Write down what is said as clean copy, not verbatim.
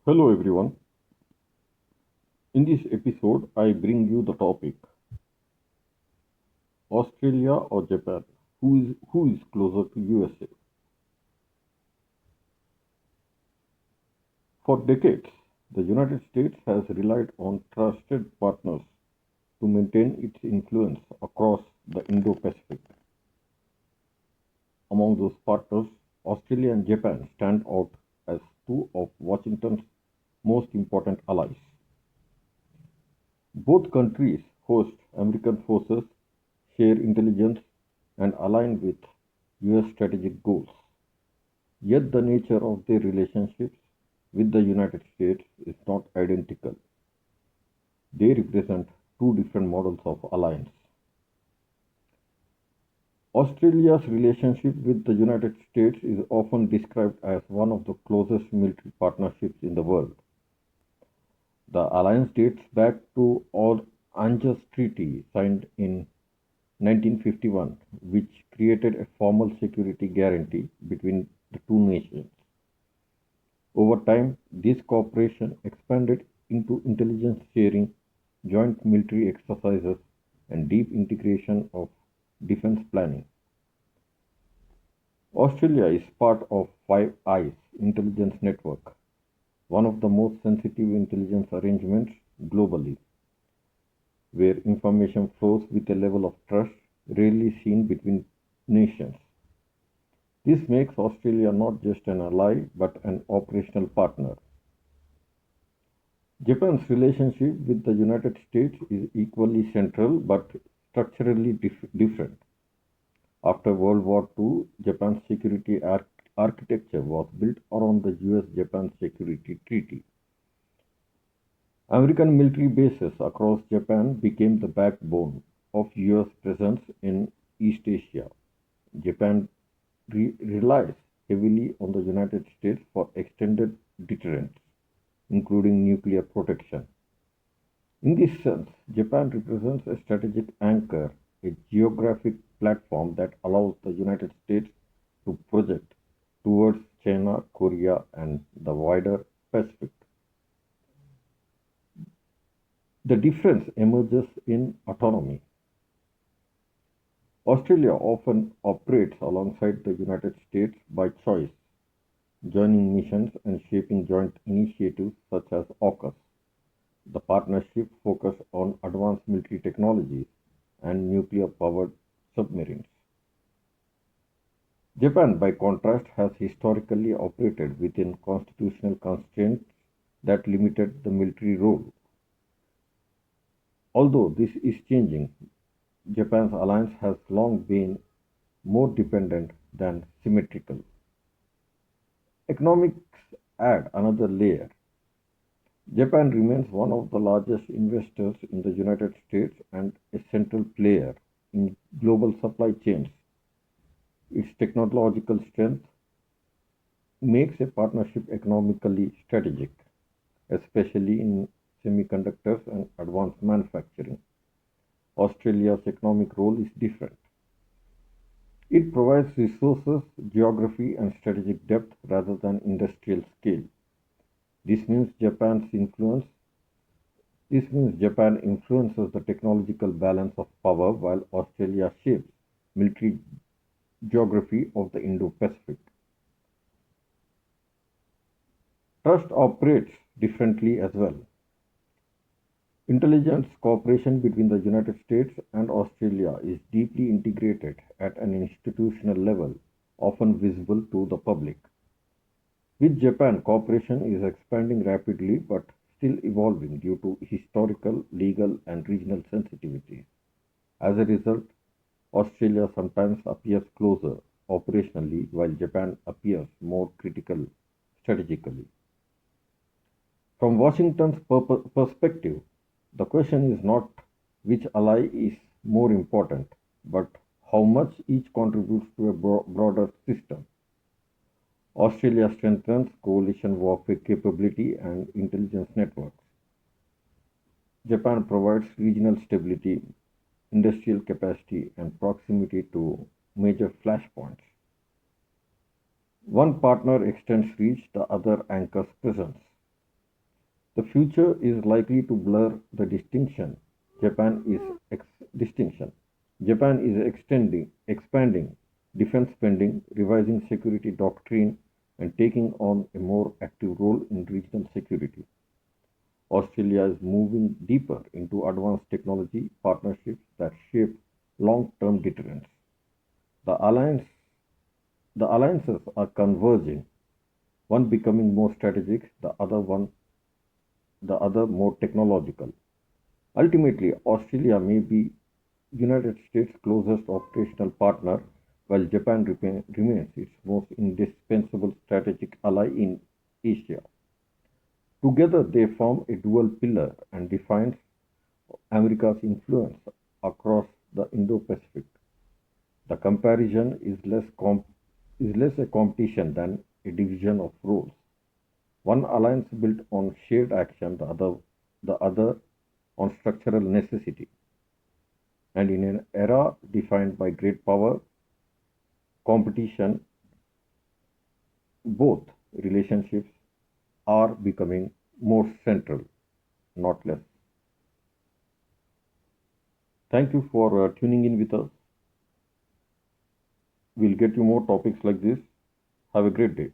Hello everyone. In this episode, I bring you the topic Australia or Japan. Who is closer to USA? For decades, the United States has relied on trusted partners to maintain its influence across the Indo-Pacific. Among those partners, Australia and Japan stand out as two of Washington's most important allies. Both countries host American forces, share intelligence, and align with US strategic goals. Yet the nature of their relationships with the United States is not identical. They represent two different models of alliance. Australia's relationship with the United States is often described as one of the closest military partnerships in the world. The alliance dates back to Old AUKUS Treaty signed in 1951, which created a formal security guarantee between the two nations. Over time, this cooperation expanded into intelligence sharing, joint military exercises, and deep integration of defense planning. Australia is part of Five Eyes intelligence network, one of the most sensitive intelligence arrangements globally, where information flows with a level of trust rarely seen between nations. This makes Australia not just an ally but an operational partner. Japan's relationship with the United States is equally central but structurally different. After World War II, Japan's security architecture was built around the US Japan Security Treaty. American military bases across Japan became the backbone of US presence in East Asia. Japan relies heavily on the United States for extended deterrence, including nuclear protection. In this sense, Japan represents a strategic anchor, a geographic platform that allows the United States to project towards China, Korea, and the wider Pacific. The difference emerges in autonomy. Australia often operates alongside the United States by choice, joining missions and shaping joint initiatives such as AUKUS. The partnership focuses on advanced military technologies and nuclear powered submarines. Japan, by contrast, has historically operated within constitutional constraints that limited the military role. Although this is changing, Japan's alliance has long been more dependent than symmetrical. Economics add another layer. Japan remains one of the largest investors in the United States and a central player in global supply chains. Its technological strength makes a partnership economically strategic, especially in semiconductors and advanced manufacturing. Australia's economic role is different. It provides resources, geography, and strategic depth rather than industrial scale. This means Japan's influence this means Japan influences the technological balance of power while Australia shapes military geography of the Indo-Pacific. Trust operates differently as well. Intelligence cooperation between the United States and Australia is deeply integrated at an institutional level, often visible to the public. With Japan, cooperation is expanding rapidly but still evolving due to historical, legal, and regional sensitivities. As a result, Australia sometimes appears closer operationally while Japan appears more critical strategically. From Washington's perspective, the question is not which ally is more important, but how much each contributes to a broader system. Australia strengthens coalition warfare capability and intelligence networks. Japan provides regional stability, industrial capacity, and proximity to major flashpoints. One partner extends reach, the other anchors presence. The future is likely to blur the distinction. Japan is distinction. Japan is expanding defense spending, revising security doctrine, and taking on a more active role in regional security. Australia is moving deeper into advanced technology partnerships that shape long-term deterrence. The alliance the alliances are converging, one becoming more strategic, the other more technological. Ultimately, Australia may be United States' closest operational partner, while Japan remains its most indispensable strategic ally in Asia. Together, they form a dual pillar and defines America's influence across the Indo-Pacific. The comparison is less a competition than a division of roles. One alliance built on shared action, the other on structural necessity. And in an era defined by great power, competition, both relationships are becoming more central, not less. Thank you for tuning in with us. We'll get you more topics like this. Have a great day.